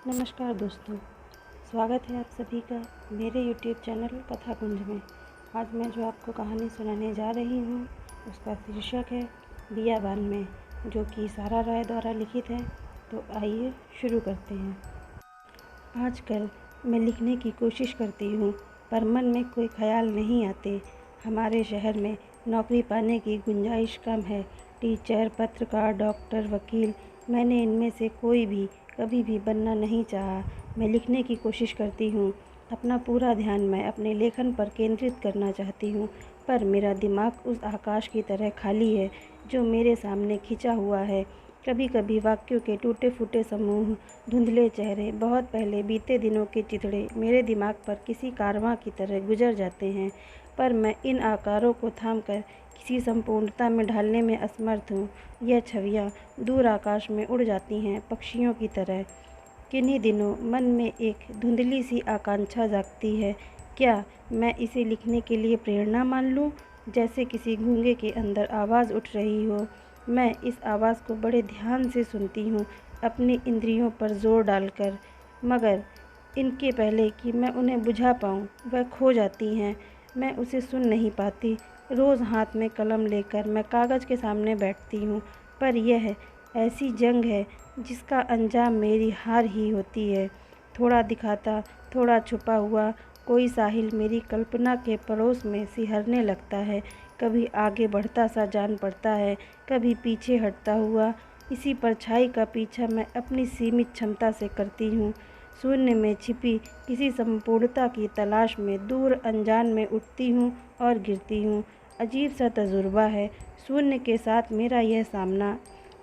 नमस्कार दोस्तों, स्वागत है आप सभी का मेरे YouTube चैनल कथा कुंज में। आज मैं जो आपको कहानी सुनाने जा रही हूँ उसका शीर्षक है बियाबान में, जो कि सारा राय द्वारा लिखित है। तो आइए शुरू करते हैं। आजकल मैं लिखने की कोशिश करती हूँ पर मन में कोई ख्याल नहीं आते। हमारे शहर में नौकरी पाने की गुंजाइश कम है। टीचर, पत्रकार, डॉक्टर, वकील, मैंने इनमें से कोई भी कभी भी बनना नहीं चाहा। मैं लिखने की कोशिश करती हूँ, अपना पूरा ध्यान मैं अपने लेखन पर केंद्रित करना चाहती हूँ, पर मेरा दिमाग उस आकाश की तरह खाली है जो मेरे सामने खिंचा हुआ है। कभी कभी वाक्यों के टूटे फूटे समूह, धुंधले चेहरे, बहुत पहले बीते दिनों के चिथड़े मेरे दिमाग पर किसी कारवां की तरह गुजर जाते हैं, पर मैं इन आकारों को थामकर किसी संपूर्णता में ढालने में असमर्थ हूँ। यह छवियाँ दूर आकाश में उड़ जाती हैं पक्षियों की तरह। किन्हीं दिनों मन में एक धुंधली सी आकांक्षा जागती है, क्या मैं इसे लिखने के लिए प्रेरणा मान लूँ? जैसे किसी गूंगे के अंदर आवाज़ उठ रही हो। मैं इस आवाज़ को बड़े ध्यान से सुनती हूँ, अपनी इंद्रियों पर जोर डालकर, मगर इनके पहले कि मैं उन्हें बुझा पाऊँ वह खो जाती हैं। मैं उसे सुन नहीं पाती। रोज़ हाथ में कलम लेकर मैं कागज़ के सामने बैठती हूँ, पर यह ऐसी जंग है जिसका अंजाम मेरी हार ही होती है। थोड़ा दिखाता, थोड़ा छुपा हुआ कोई साहिल मेरी कल्पना के पड़ोस में सिहरने लगता है। कभी आगे बढ़ता सा जान पड़ता है, कभी पीछे हटता हुआ। इसी परछाई का पीछा मैं अपनी सीमित क्षमता से करती हूँ। शून्य में छिपी किसी संपूर्णता की तलाश में दूर अनजान में उठती हूँ और गिरती हूँ। अजीब सा तजुर्बा है शून्य के साथ मेरा यह सामना,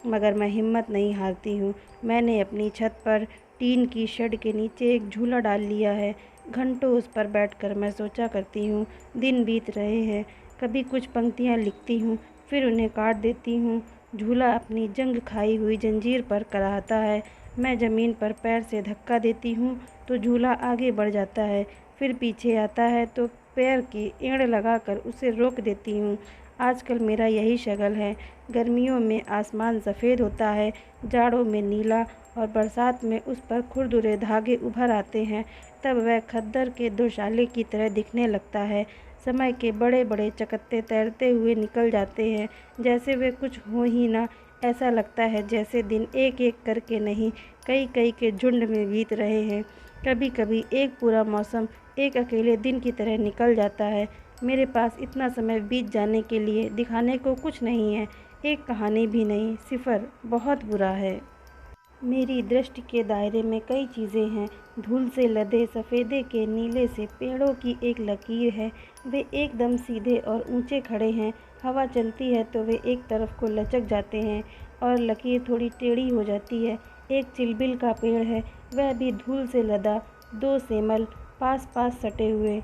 मगर मैं हिम्मत नहीं हारती हूँ। मैंने अपनी छत पर टीन की शेड के नीचे एक झूला डाल लिया है। घंटों उस पर बैठकर मैं सोचा करती हूँ। दिन बीत रहे हैं, कभी कुछ पंक्तियाँ लिखती हूँ, फिर उन्हें काट देती हूँ। झूला अपनी जंग खाई हुई जंजीर पर कराहता है। मैं ज़मीन पर पैर से धक्का देती हूँ तो झूला आगे बढ़ जाता है, फिर पीछे आता है तो पैर की एड़ लगाकर उसे रोक देती हूँ। आजकल मेरा यही शगल है। गर्मियों में आसमान सफ़ेद होता है, जाड़ों में नीला, और बरसात में उस पर खुरदुरे धागे उभर आते हैं। तब वह खद्दर के दुशाले की तरह दिखने लगता है। समय के बड़े बड़े चकत्ते तैरते हुए निकल जाते हैं, जैसे वे कुछ हो ही ना। ऐसा लगता है जैसे दिन एक एक करके नहीं, कई कई के झुंड में बीत रहे हैं। कभी कभी एक पूरा मौसम एक अकेले दिन की तरह निकल जाता है। मेरे पास इतना समय बीत जाने के लिए दिखाने को कुछ नहीं है, एक कहानी भी नहीं। सिफर बहुत बुरा है। मेरी दृष्टि के दायरे में कई चीज़ें हैं। धूल से लदे सफ़ेदे के नीले से पेड़ों की एक लकीर है। वे एकदम सीधे और ऊंचे खड़े हैं। हवा चलती है तो वे एक तरफ को लचक जाते हैं और लकीर थोड़ी टेढ़ी हो जाती है। एक चिलबिल का पेड़ है, वह भी धूल से लदा। दो सेमल पास पास सटे हुए,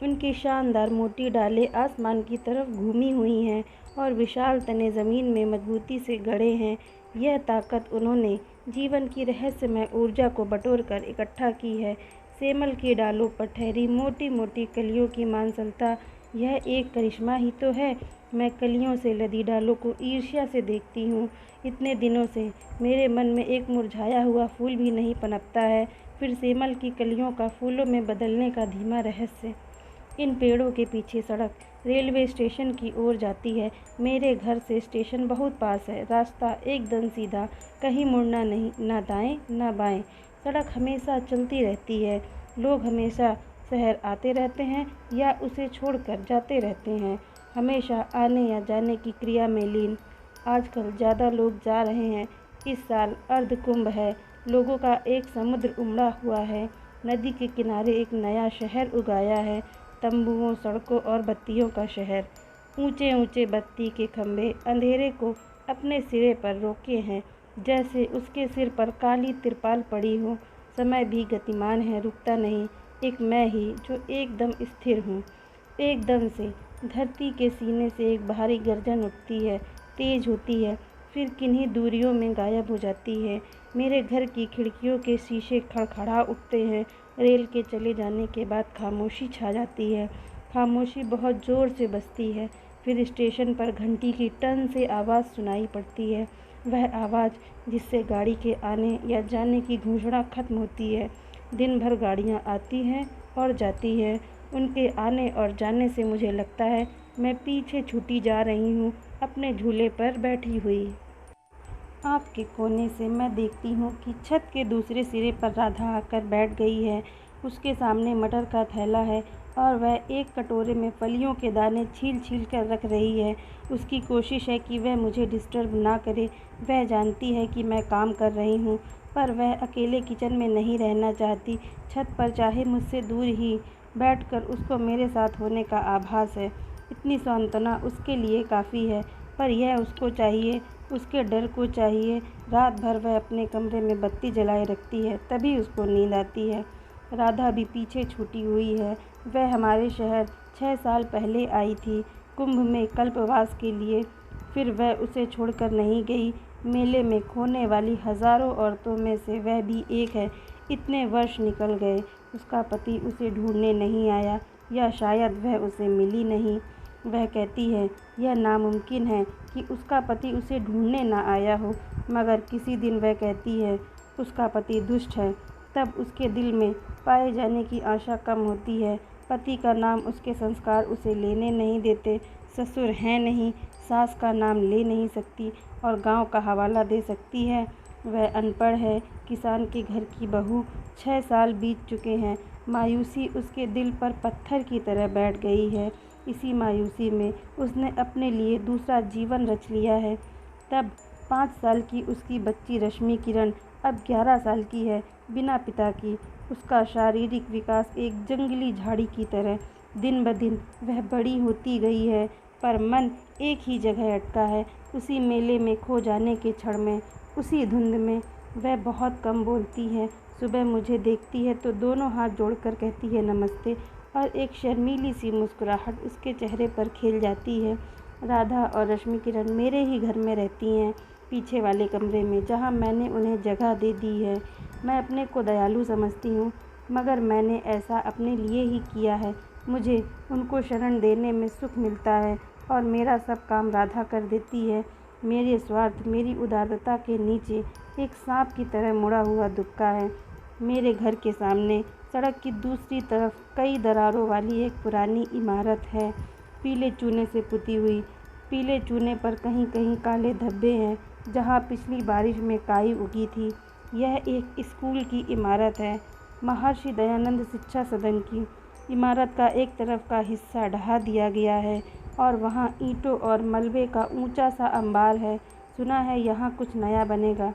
उनकी शानदार मोटी डालें आसमान की तरफ घूमी हुई हैं और विशाल तने ज़मीन में मजबूती से गड़े हैं। यह ताकत उन्होंने जीवन की रहस्यमय ऊर्जा को बटोरकर इकट्ठा की है। सेमल की डालों पर ठहरी मोटी मोटी कलियों की मांसलता, यह एक करिश्मा ही तो है। मैं कलियों से लदी डालों को ईर्ष्या से देखती हूँ। इतने दिनों से मेरे मन में एक मुरझाया हुआ फूल भी नहीं पनपता है, फिर सेमल की कलियों का फूलों में बदलने का धीमा रहस्य। इन पेड़ों के पीछे सड़क रेलवे स्टेशन की ओर जाती है। मेरे घर से स्टेशन बहुत पास है। रास्ता एकदम सीधा, कहीं मुड़ना नहीं, ना दाएं ना बाएं। सड़क हमेशा चलती रहती है। लोग हमेशा शहर आते रहते हैं या उसे छोड़कर जाते रहते हैं, हमेशा आने या जाने की क्रिया में लीन। आजकल ज़्यादा लोग जा रहे हैं। इस साल अर्ध कुंभ है। लोगों का एक समुद्र उमड़ा हुआ है। नदी के किनारे एक नया शहर उगाया है। तंबुओं, सड़कों और बत्तियों का शहर। ऊंचे ऊंचे बत्ती के खंभे अंधेरे को अपने सिरे पर रोके हैं, जैसे उसके सिर पर काली तिरपाल पड़ी हो। समय भी गतिमान है, रुकता नहीं। एक मैं ही जो एकदम स्थिर हूँ। एकदम से धरती के सीने से एक भारी गर्जन उठती है, तेज होती है, फिर किन्हीं दूरियों में गायब हो जाती है। मेरे घर की खिड़कियों के शीशे खड़खड़ा उठते हैं। रेल के चले जाने के बाद खामोशी छा जाती है। खामोशी बहुत ज़ोर से बजती है। फिर स्टेशन पर घंटी की टन से आवाज़ सुनाई पड़ती है। वह आवाज़ जिससे गाड़ी के आने या जाने की घोषणा खत्म होती है। दिन भर गाड़ियाँ आती हैं और जाती हैं। उनके आने और जाने से मुझे लगता है मैं पीछे छूटी जा रही हूँ, अपने झूले पर बैठी हुई। आँख के कोने से मैं देखती हूँ कि छत के दूसरे सिरे पर राधा आकर बैठ गई है। उसके सामने मटर का थैला है और वह एक कटोरे में फलियों के दाने छील छील कर रख रही है। उसकी कोशिश है कि वह मुझे डिस्टर्ब ना करे। वह जानती है कि मैं काम कर रही हूँ, पर वह अकेले किचन में नहीं रहना चाहती। छत पर चाहे मुझसे दूर ही बैठकर उसको मेरे साथ होने का आभास है। इतनी सांत्वना उसके लिए काफ़ी है, पर यह उसको चाहिए, उसके डर को चाहिए। रात भर वह अपने कमरे में बत्ती जलाए रखती है, तभी उसको नींद आती है। राधा भी पीछे छूटी हुई है। वह हमारे शहर 6 साल पहले आई थी, कुंभ में कल्पवास के लिए। फिर वह उसे छोड़कर नहीं गई। मेले में खोने वाली हज़ारों औरतों में से वह भी एक है। इतने वर्ष निकल गए, उसका पति उसे ढूंढने नहीं आया, या शायद वह उसे मिली नहीं। वह कहती है यह नामुमकिन है कि उसका पति उसे ढूंढने ना आया हो, मगर किसी दिन वह कहती है उसका पति दुष्ट है। तब उसके दिल में पाए जाने की आशा कम होती है। पति का नाम उसके संस्कार उसे लेने नहीं देते। ससुर हैं नहीं, सास का नाम ले नहीं सकती और गांव का हवाला दे सकती है। वह अनपढ़ है, किसान के घर की बहू। 6 साल बीत चुके हैं। मायूसी उसके दिल पर पत्थर की तरह बैठ गई है। इसी मायूसी में उसने अपने लिए दूसरा जीवन रच लिया है। तब 5 साल की उसकी बच्ची रश्मि किरण अब 11 साल की है, बिना पिता की। उसका शारीरिक विकास एक जंगली झाड़ी की तरह दिन ब दिन वह बड़ी होती गई है, पर मन एक ही जगह अटका है, उसी मेले में खो जाने के क्षण में, उसी धुंध में। वह बहुत कम बोलती है। सुबह मुझे देखती है तो दोनों हाथ जोड़कर कहती है नमस्ते, और एक शर्मीली सी मुस्कुराहट उसके चेहरे पर खेल जाती है। राधा और रश्मि किरण मेरे ही घर में रहती हैं, पीछे वाले कमरे में, जहाँ मैंने उन्हें जगह दे दी है। मैं अपने को दयालु समझती हूँ, मगर मैंने ऐसा अपने लिए ही किया है। मुझे उनको शरण देने में सुख मिलता है और मेरा सब काम राधा कर देती है। मेरे स्वार्थ, मेरी उदारता के नीचे एक सांप की तरह मुड़ा हुआ दुबका है। मेरे घर के सामने सड़क की दूसरी तरफ कई दरारों वाली एक पुरानी इमारत है, पीले चूने से पुती हुई। पीले चूने पर कहीं कहीं काले धब्बे हैं, जहाँ पिछली बारिश में काई उगी थी। यह एक स्कूल की इमारत है, महर्षि दयानंद शिक्षा सदन की। इमारत का एक तरफ का हिस्सा ढहा दिया गया है और वहाँ ईंटों और मलबे का ऊंचा सा अंबार है। सुना है यहाँ कुछ नया बनेगा,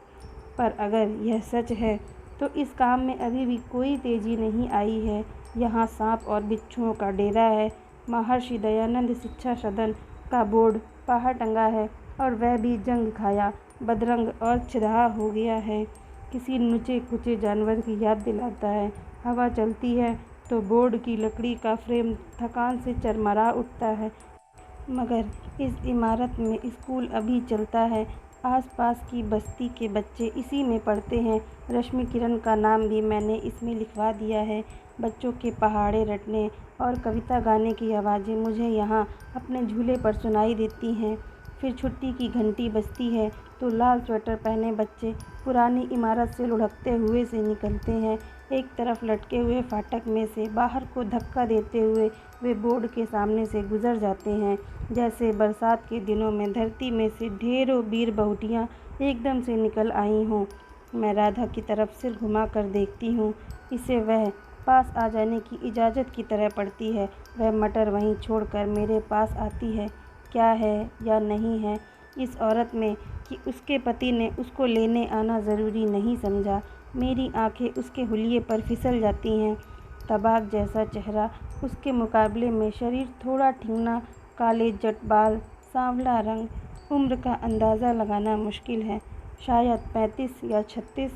पर अगर यह सच है तो इस काम में अभी भी कोई तेज़ी नहीं आई है। यहाँ सांप और बिच्छुओं का डेरा है। महर्षि दयानंद शिक्षा सदन का बोर्ड बाहर टंगा है और वह भी जंग खाया, बदरंग और छिदहा हो गया है। किसी नुचे कुचे जानवर की याद दिलाता है। हवा चलती है तो बोर्ड की लकड़ी का फ्रेम थकान से चरमरा उठता है, मगर इस इमारत में स्कूल अभी चलता है। आसपास की बस्ती के बच्चे इसी में पढ़ते हैं। रश्मि किरण का नाम भी मैंने इसमें लिखवा दिया है। बच्चों के पहाड़े रटने और कविता गाने की आवाज़ें मुझे यहाँ अपने झूले पर सुनाई देती हैं। फिर छुट्टी की घंटी बजती है तो लाल स्वेटर पहने बच्चे पुरानी इमारत से लुढ़कते हुए से निकलते हैं। एक तरफ लटके हुए फाटक में से बाहर को धक्का देते हुए वे बोर्ड के सामने से गुजर जाते हैं, जैसे बरसात के दिनों में धरती में से ढेरों वीर बहुटियाँ एकदम से निकल आई हों। मैं राधा की तरफ सिर घुमा कर देखती हूँ। इसे वह पास आ जाने की इजाज़त की तरह पड़ती है। वह मटर वहीं छोड़कर मेरे पास आती है। क्या है या नहीं है इस औरत में कि उसके पति ने उसको लेने आना ज़रूरी नहीं समझा। मेरी आंखें उसके हुलिये पर फिसल जाती हैं। तबाक जैसा चेहरा, उसके मुकाबले में शरीर थोड़ा ठिंगना, काले जट बाल, सांवला रंग। उम्र का अंदाज़ा लगाना मुश्किल है, शायद 35 या 36।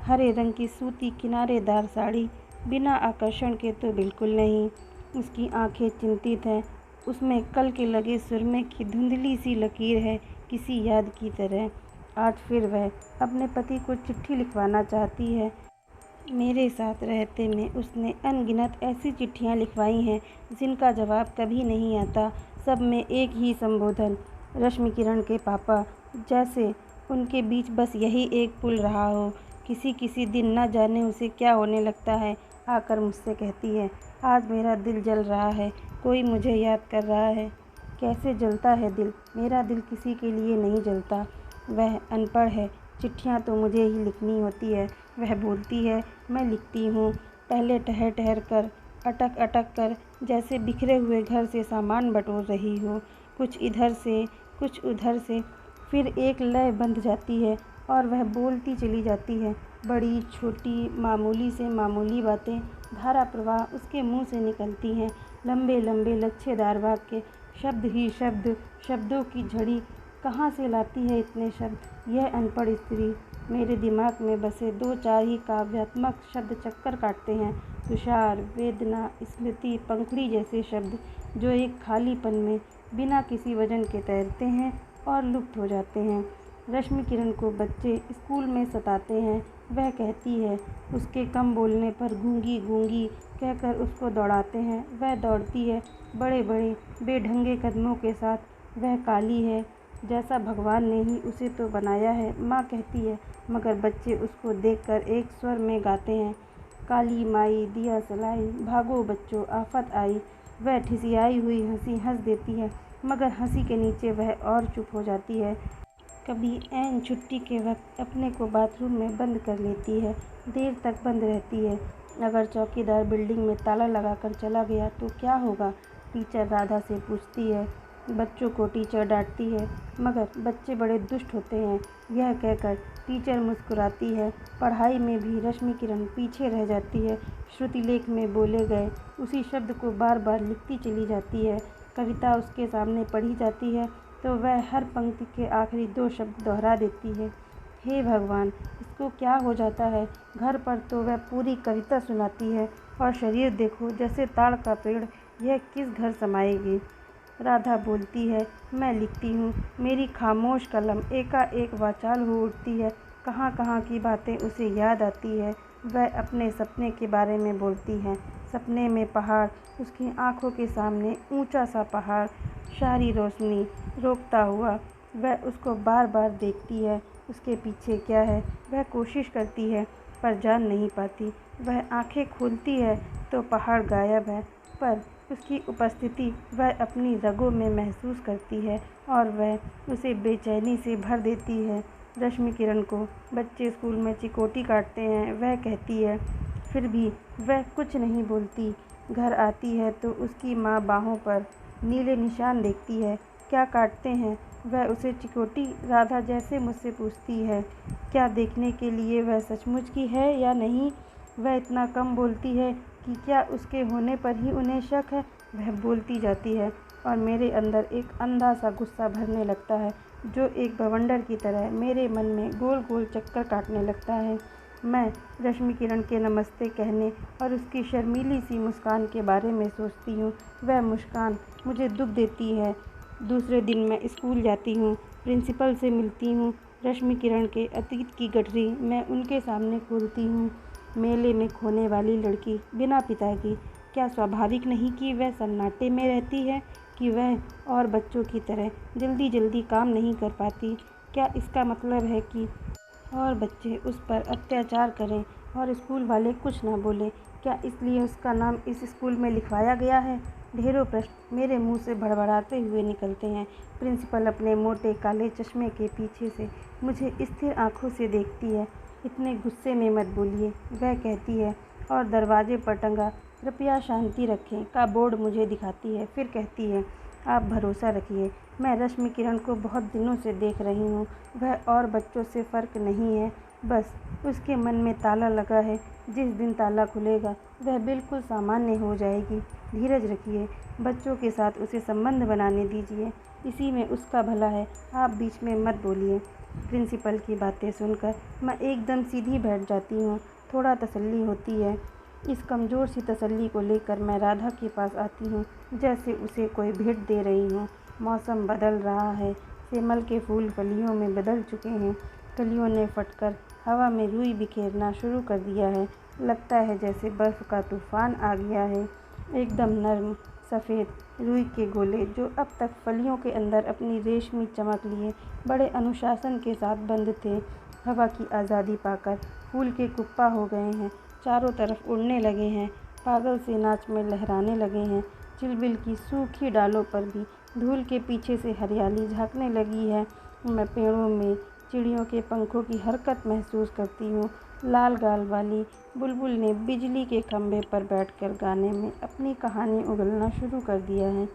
हरे रंग की सूती किनारेदार साड़ी, बिना आकर्षण के तो बिल्कुल नहीं। उसकी आंखें चिंतित हैं, उसमें कल के लगे सुरमे की धुंधली सी लकीर है, किसी याद की तरह। आज फिर वह अपने पति को चिट्ठी लिखवाना चाहती है। मेरे साथ रहते में उसने अनगिनत ऐसी चिट्ठियाँ लिखवाई हैं जिनका जवाब कभी नहीं आता। सब में एक ही संबोधन, रश्मि किरण के पापा। जैसे उनके बीच बस यही एक पुल रहा हो। किसी किसी दिन न जाने उसे क्या होने लगता है, आकर मुझसे कहती है, आज मेरा दिल जल रहा है, कोई मुझे याद कर रहा है। कैसे जलता है दिल? मेरा दिल किसी के लिए नहीं जलता। वह अनपढ़ है, चिट्ठियाँ तो मुझे ही लिखनी होती है। वह बोलती है, मैं लिखती हूँ, पहले ठहर ठहर कर, अटक अटक कर, जैसे बिखरे हुए घर से सामान बटोर रही हो, कुछ इधर से कुछ उधर से। फिर एक लय बंध जाती है और वह बोलती चली जाती है। बड़ी छोटी मामूली से मामूली बातें धारा प्रवाह उसके मुंह से निकलती हैं। लंबे लंबे लच्छेदार वाक्य, शब्द ही शब्द, शब्दों की झड़ी। कहाँ से लाती है इतने शब्द यह अनपढ़ स्त्री? मेरे दिमाग में बसे दो चार ही काव्यात्मक शब्द चक्कर काटते हैं। तुषार, वेदना, स्मृति, पंखुड़ी जैसे शब्द जो एक खालीपन में बिना किसी वजन के तैरते हैं और लुप्त हो जाते हैं। रश्मि किरण को बच्चे स्कूल में सताते हैं। वह कहती है, उसके कम बोलने पर गूंगी गूंगी कहकर उसको दौड़ाते हैं। वह दौड़ती है बड़े बड़े बेढंगे कदमों के साथ। वह काली है, जैसा भगवान ने ही उसे तो बनाया है, माँ कहती है, मगर बच्चे उसको देखकर एक स्वर में गाते हैं, काली माई दिया सलाई, भागो बच्चों आफत आई। वह ठिसियाई हुई हंसी हंस देती है, मगर हंसी के नीचे वह और चुप हो जाती है। कभी ऐन छुट्टी के वक्त अपने को बाथरूम में बंद कर लेती है, देर तक बंद रहती है। अगर चौकीदार बिल्डिंग में ताला लगाकर चला गया तो क्या होगा? टीचर राधा से पूछती है। बच्चों को टीचर डांटती है, मगर बच्चे बड़े दुष्ट होते हैं, यह कहकर टीचर मुस्कुराती है। पढ़ाई में भी रश्मि किरण पीछे रह जाती है। श्रुतिलेख में बोले गए उसी शब्द को बार बार लिखती चली जाती है। कविता उसके सामने पढ़ी जाती है तो वह हर पंक्ति के आखिरी दो शब्द दोहरा देती है। हे भगवान, इसको क्या हो जाता है? घर पर तो वह पूरी कविता सुनाती है और शरीर देखो जैसे ताड़ का पेड़, यह किस घर समाएगी? राधा बोलती है, मैं लिखती हूँ। मेरी खामोश कलम एकाएक वाचाल हो उठती है। कहाँ कहाँ की बातें उसे याद आती है। वह अपने सपने के बारे में बोलती है। सपने में पहाड़, उसकी आंखों के सामने ऊंचा सा पहाड़, सारी रोशनी रोकता हुआ। वह उसको बार बार देखती है। उसके पीछे क्या है? वह कोशिश करती है पर जान नहीं पाती। वह आंखें खोलती है तो पहाड़ गायब है, पर उसकी उपस्थिति वह अपनी रगों में महसूस करती है और वह उसे बेचैनी से भर देती है। रश्मि किरण को बच्चे स्कूल में चिकोटी काटते हैं। वह कहती है, फिर भी वह कुछ नहीं बोलती। घर आती है तो उसकी माँ बाहों पर नीले निशान देखती है। क्या काटते हैं? वह उसे चिकोटी? राधा जैसे मुझसे पूछती है, क्या देखने के लिए वह सचमुच की है या नहीं? वह इतना कम बोलती है कि क्या उसके होने पर ही उन्हें शक है? वह बोलती जाती है और मेरे अंदर एक अंधा सा गुस्सा भरने लगता है, जो एक बवंडर की तरह मेरे मन में गोल गोल चक्कर काटने लगता है। मैं रश्मि किरण के नमस्ते कहने और उसकी शर्मीली सी मुस्कान के बारे में सोचती हूँ। वह मुस्कान मुझे दुख देती है। दूसरे दिन मैं स्कूल जाती हूँ, प्रिंसिपल से मिलती हूँ। रश्मि किरण के अतीत की गठरी मैं उनके सामने खोलती हूँ। मेले में खोने वाली लड़की बिना पिता की, क्या स्वाभाविक नहीं कि वह सन्नाटे में रहती है? कि वह और बच्चों की तरह जल्दी जल्दी काम नहीं कर पाती? क्या इसका मतलब है कि और बच्चे उस पर अत्याचार करें और स्कूल वाले कुछ न बोलें? क्या इसलिए उसका नाम इस स्कूल में लिखवाया गया है? ढेरों प्रश्न मेरे मुंह से भड़बड़ाते हुए निकलते हैं। प्रिंसिपल अपने मोटे काले चश्मे के पीछे से मुझे स्थिर आंखों से देखती है। इतने गुस्से में मत बोलिए, वह कहती है और दरवाजे पर टंगा कृपया शांति रखें का बोर्ड मुझे दिखाती है। फिर कहती है, आप भरोसा रखिए, मैं रश्मि किरण को बहुत दिनों से देख रही हूँ। वह और बच्चों से फ़र्क नहीं है, बस उसके मन में ताला लगा है। जिस दिन ताला खुलेगा वह बिल्कुल सामान्य हो जाएगी। धीरज रखिए, बच्चों के साथ उसे संबंध बनाने दीजिए, इसी में उसका भला है। आप बीच में मत बोलिए। प्रिंसिपल की बातें सुनकर मैं एकदम सीधी बैठ जाती हूँ। थोड़ा तसल्ली होती है। इस कमज़ोर सी तसल्ली को लेकर मैं राधा के पास आती हूँ, जैसे उसे कोई भेंट दे रही हूँ। मौसम बदल रहा है। सेमल के फूल कलियों में बदल चुके हैं। कलियों ने फटकर हवा में रुई बिखेरना शुरू कर दिया है। लगता है जैसे बर्फ़ का तूफ़ान आ गया है। एकदम नर्म सफ़ेद रुई के गोले जो अब तक फलियों के अंदर अपनी रेशमी चमक लिए बड़े अनुशासन के साथ बंद थे, हवा की आज़ादी पाकर फूल के कुप्पा हो गए हैं, चारों तरफ उड़ने लगे हैं, पागल से नाच में लहराने लगे हैं। चिलबिल की सूखी डालों पर भी धूल के पीछे से हरियाली झांकने लगी है। मैं पेड़ों में चिड़ियों के पंखों की हरकत महसूस करती हूँ। लाल गाल वाली बुलबुल ने बिजली के खंभे पर बैठकर गाने में अपनी कहानी उगलना शुरू कर दिया है।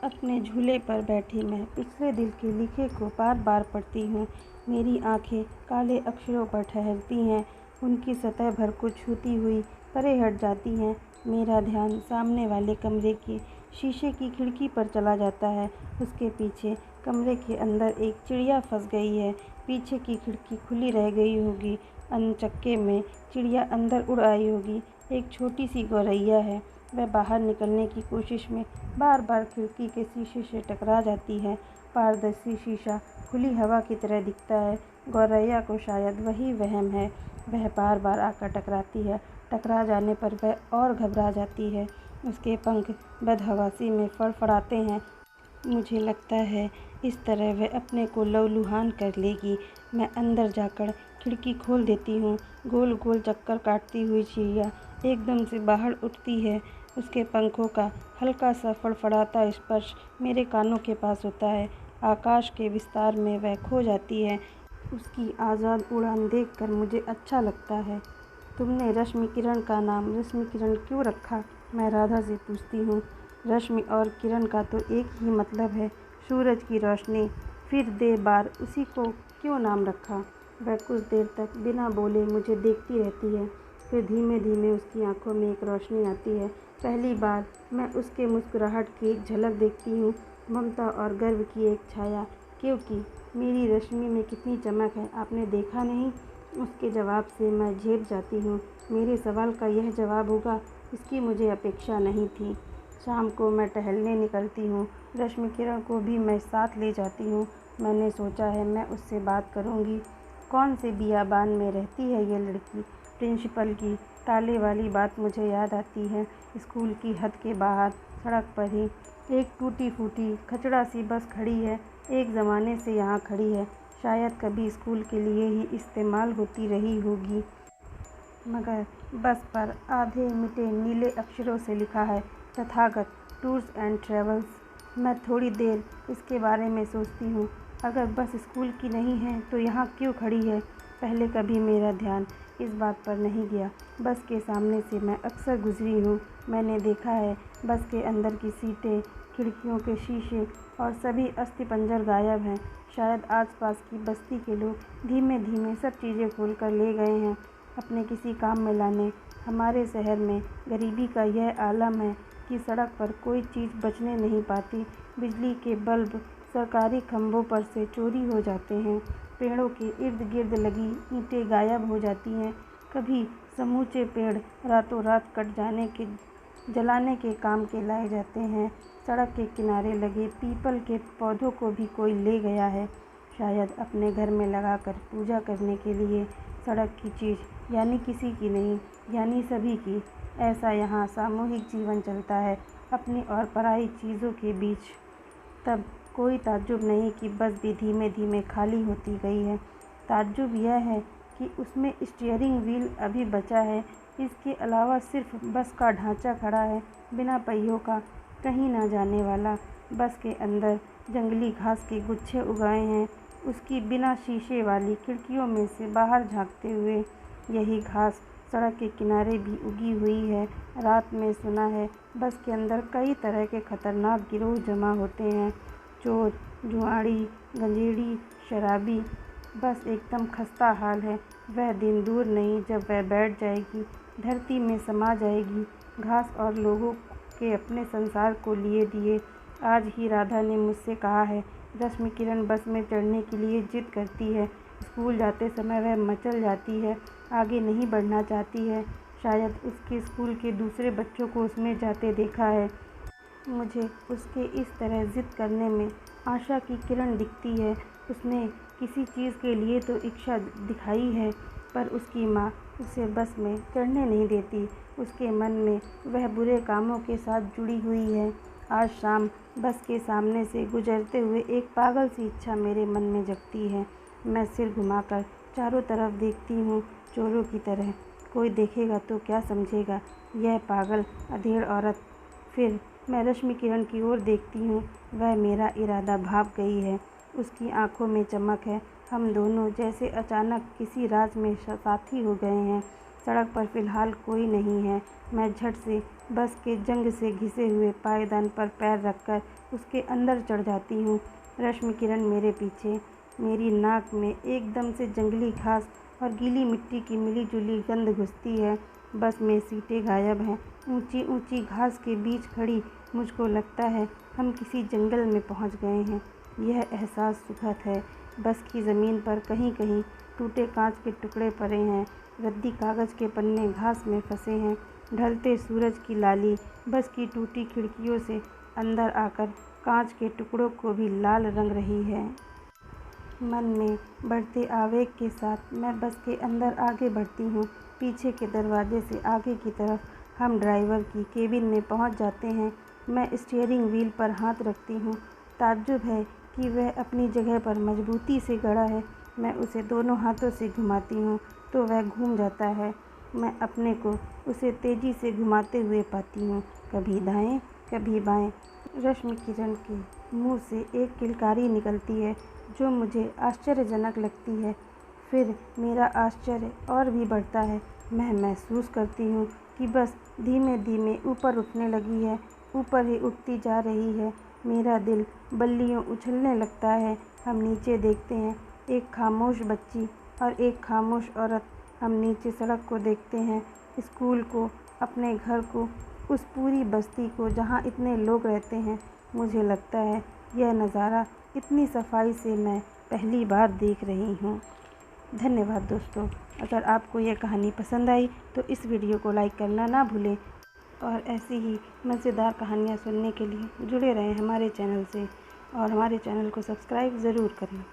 अपने झूले पर बैठी मैं पिछले दिल के लिखे को बार बार पढ़ती हूँ। मेरी आंखें काले अक्षरों पर ठहरती हैं, उनकी सतह भर को छूती हुई परे हट जाती हैं। मेरा ध्यान सामने वाले कमरे के शीशे की खिड़की पर चला जाता है। उसके पीछे कमरे के अंदर एक चिड़िया फंस गई है। पीछे की खिड़की खुली रह गई होगी, अनचक्के में चिड़िया अंदर उड़ आई होगी। एक छोटी सी गौरैया है, वह बाहर निकलने की कोशिश में बार बार खिड़की के शीशे से टकरा जाती है। पारदर्शी शीशा खुली हवा की तरह दिखता है। गौरैया को शायद वही वहम है। वह बार बार आकर टकराती है। टकरा जाने पर वह और घबरा जाती है। उसके पंख बदहवासी में फड़फड़ाते हैं। मुझे लगता है इस तरह वह अपने को लहूलुहान कर लेगी। मैं अंदर जाकर खिड़की खोल देती हूँ। गोल गोल चक्कर काटती हुई चिड़िया एकदम से बाहर उठती है। उसके पंखों का हल्का सा फड़फड़ाता स्पर्श मेरे कानों के पास होता है। आकाश के विस्तार में वह खो जाती है। उसकी आज़ाद उड़ान देखकर मुझे अच्छा लगता है। तुमने रश्मि किरण का नाम रश्मि किरण क्यों रखा? मैं राधा से पूछती हूँ। रश्मि और किरण का तो एक ही मतलब है, सूरज की रोशनी। फिर दे बार उसी को क्यों नाम रखा? वह कुछ देर तक बिना बोले मुझे देखती रहती है। फिर धीमे धीमे उसकी आंखों में एक रोशनी आती है। पहली बार मैं उसके मुस्कुराहट की एक झलक देखती हूँ, ममता और गर्व की एक छाया। क्योंकि मेरी रश्मि में कितनी चमक है, आपने देखा नहीं? उसके जवाब से मैं झेप जाती हूँ। मेरे सवाल का यह जवाब होगा, इसकी मुझे अपेक्षा नहीं थी। शाम को मैं टहलने निकलती हूँ। रश्मि किरण को भी मैं साथ ले जाती हूँ। मैंने सोचा है मैं उससे बात करूँगी। कौन से बियाबान में रहती है ये लड़की? प्रिंसिपल की ताले वाली बात मुझे याद आती है। स्कूल की हद के बाहर सड़क पर ही एक टूटी फूटी खचड़ा सी बस खड़ी है। एक ज़माने से यहाँ खड़ी है, शायद कभी स्कूल के लिए ही इस्तेमाल होती रही होगी। मगर बस पर आधे मिटे नीले अक्षरों से लिखा है, तथागत टूर्स एंड ट्रेवल्स। मैं थोड़ी देर इसके बारे में सोचती हूँ। अगर बस स्कूल की नहीं है तो यहाँ क्यों खड़ी है? पहले कभी मेरा ध्यान इस बात पर नहीं गया। बस के सामने से मैं अक्सर गुजरी हूँ। मैंने देखा है बस के अंदर की सीटें, खिड़कियों के शीशे और सभी अस्थिपंजर गायब हैं। शायद आसपास की बस्ती के लोग धीमे धीमे सब चीज़ें खोल कर ले गए हैं अपने किसी काम में लाने। हमारे शहर में गरीबी का यह आलम है कि सड़क पर कोई चीज़ बचने नहीं पाती। बिजली के बल्ब सरकारी खंभों पर से चोरी हो जाते हैं। पेड़ों के इर्द गिर्द लगी ईंटें गायब हो जाती हैं। कभी समूचे पेड़ रातों रात कट जाने के जलाने के काम के लाए जाते हैं। सड़क के किनारे लगे पीपल के पौधों को भी कोई ले गया है, शायद अपने घर में लगाकर पूजा करने के लिए। सड़क की चीज़ यानी किसी की नहीं, यानी सभी की। ऐसा यहाँ सामूहिक जीवन चलता है, अपनी और पराई चीज़ों के बीच। तब कोई ताज्जुब नहीं कि बस भी धीमे धीमे खाली होती गई है। ताज्जुब यह है कि उसमें स्टीयरिंग व्हील अभी बचा है। इसके अलावा सिर्फ बस का ढांचा खड़ा है, बिना पहियों का, कहीं ना जाने वाला। बस के अंदर जंगली घास के गुच्छे उगाए हैं, उसकी बिना शीशे वाली खिड़कियों में से बाहर झांकते हुए। यही घास सड़क के किनारे भी उगी हुई है। रात में सुना है बस के अंदर कई तरह के खतरनाक गिरोह जमा होते हैं, चोर, जुआड़ी, गंजेड़ी, शराबी। बस एकदम खस्ता हाल है। वह दिन दूर नहीं जब वह बैठ जाएगी, धरती में समा जाएगी, घास और लोगों के अपने संसार को लिए दिए। आज ही राधा ने मुझसे कहा है, रश्मि किरण बस में चढ़ने के लिए जिद करती है। स्कूल जाते समय वह मचल जाती है, आगे नहीं बढ़ना चाहती है। शायद उसके स्कूल के दूसरे बच्चों को उसमें जाते देखा है। मुझे उसके इस तरह जिद करने में आशा की किरण दिखती है। उसने किसी चीज़ के लिए तो इच्छा दिखाई है, पर उसकी माँ उसे बस में चढ़ने नहीं देती। उसके मन में वह बुरे कामों के साथ जुड़ी हुई है। आज शाम बस के सामने से गुजरते हुए एक पागल सी इच्छा मेरे मन में जगती है। मैं सिर घुमाकर चारों तरफ देखती हूँ चोरों की तरह। कोई देखेगा तो क्या समझेगा, यह पागल अधेड़ औरत। फिर मैं रश्मि किरण की ओर देखती हूँ। वह मेरा इरादा भाप गई है। उसकी आंखों में चमक है। हम दोनों जैसे अचानक किसी राज में साथी हो गए हैं। सड़क पर फ़िलहाल कोई नहीं है। मैं झट से बस के जंग से घिसे हुए पायदान पर पैर रखकर उसके अंदर चढ़ जाती हूँ। रश्मि किरण मेरे पीछे। मेरी नाक में एकदम से जंगली घास और गीली मिट्टी की मिली-जुली गंध घुसती है। बस में सीटें गायब हैं। ऊंची ऊंची घास के बीच खड़ी मुझको लगता है हम किसी जंगल में पहुंच गए हैं। यह एहसास सुखद है। बस की ज़मीन पर कहीं-कहीं टूटे कांच के टुकड़े पड़े हैं। रद्दी कागज़ के पन्ने घास में फंसे हैं। ढलते सूरज की लाली बस की टूटी खिड़कियों से अंदर आकर कांच के टुकड़ों को भी लाल रंग रही है। मन में बढ़ते आवेग के साथ मैं बस के अंदर आगे बढ़ती हूँ। पीछे के दरवाजे से आगे की तरफ हम ड्राइवर की केबिन में पहुँच जाते हैं। मैं स्टीयरिंग व्हील पर हाथ रखती हूँ। ताज्जुब है कि वह अपनी जगह पर मजबूती से गड़ा है। मैं उसे दोनों हाथों से घुमाती हूँ तो वह घूम जाता है। मैं अपने को उसे तेज़ी से घुमाते हुए पाती हूँ, कभी दाएं कभी बाएं। रश्मि किरण के मुंह से एक किलकारी निकलती है जो मुझे आश्चर्यजनक लगती है। फिर मेरा आश्चर्य और भी बढ़ता है। मैं महसूस करती हूँ कि बस धीमे धीमे ऊपर उठने लगी है, ऊपर ही उठती जा रही है। मेरा दिल बल्लियों उछलने लगता है। हम नीचे देखते हैं, एक खामोश बच्ची और एक खामोश औरत। हम नीचे सड़क को देखते हैं, स्कूल को, अपने घर को, उस पूरी बस्ती को जहाँ इतने लोग रहते हैं। मुझे लगता है यह नज़ारा इतनी सफाई से मैं पहली बार देख रही हूँ। धन्यवाद दोस्तों। अगर आपको यह कहानी पसंद आई तो इस वीडियो को लाइक करना ना भूलें और ऐसी ही मज़ेदार कहानियाँ सुनने के लिए जुड़े रहें हमारे चैनल से और हमारे चैनल को सब्सक्राइब ज़रूर करें।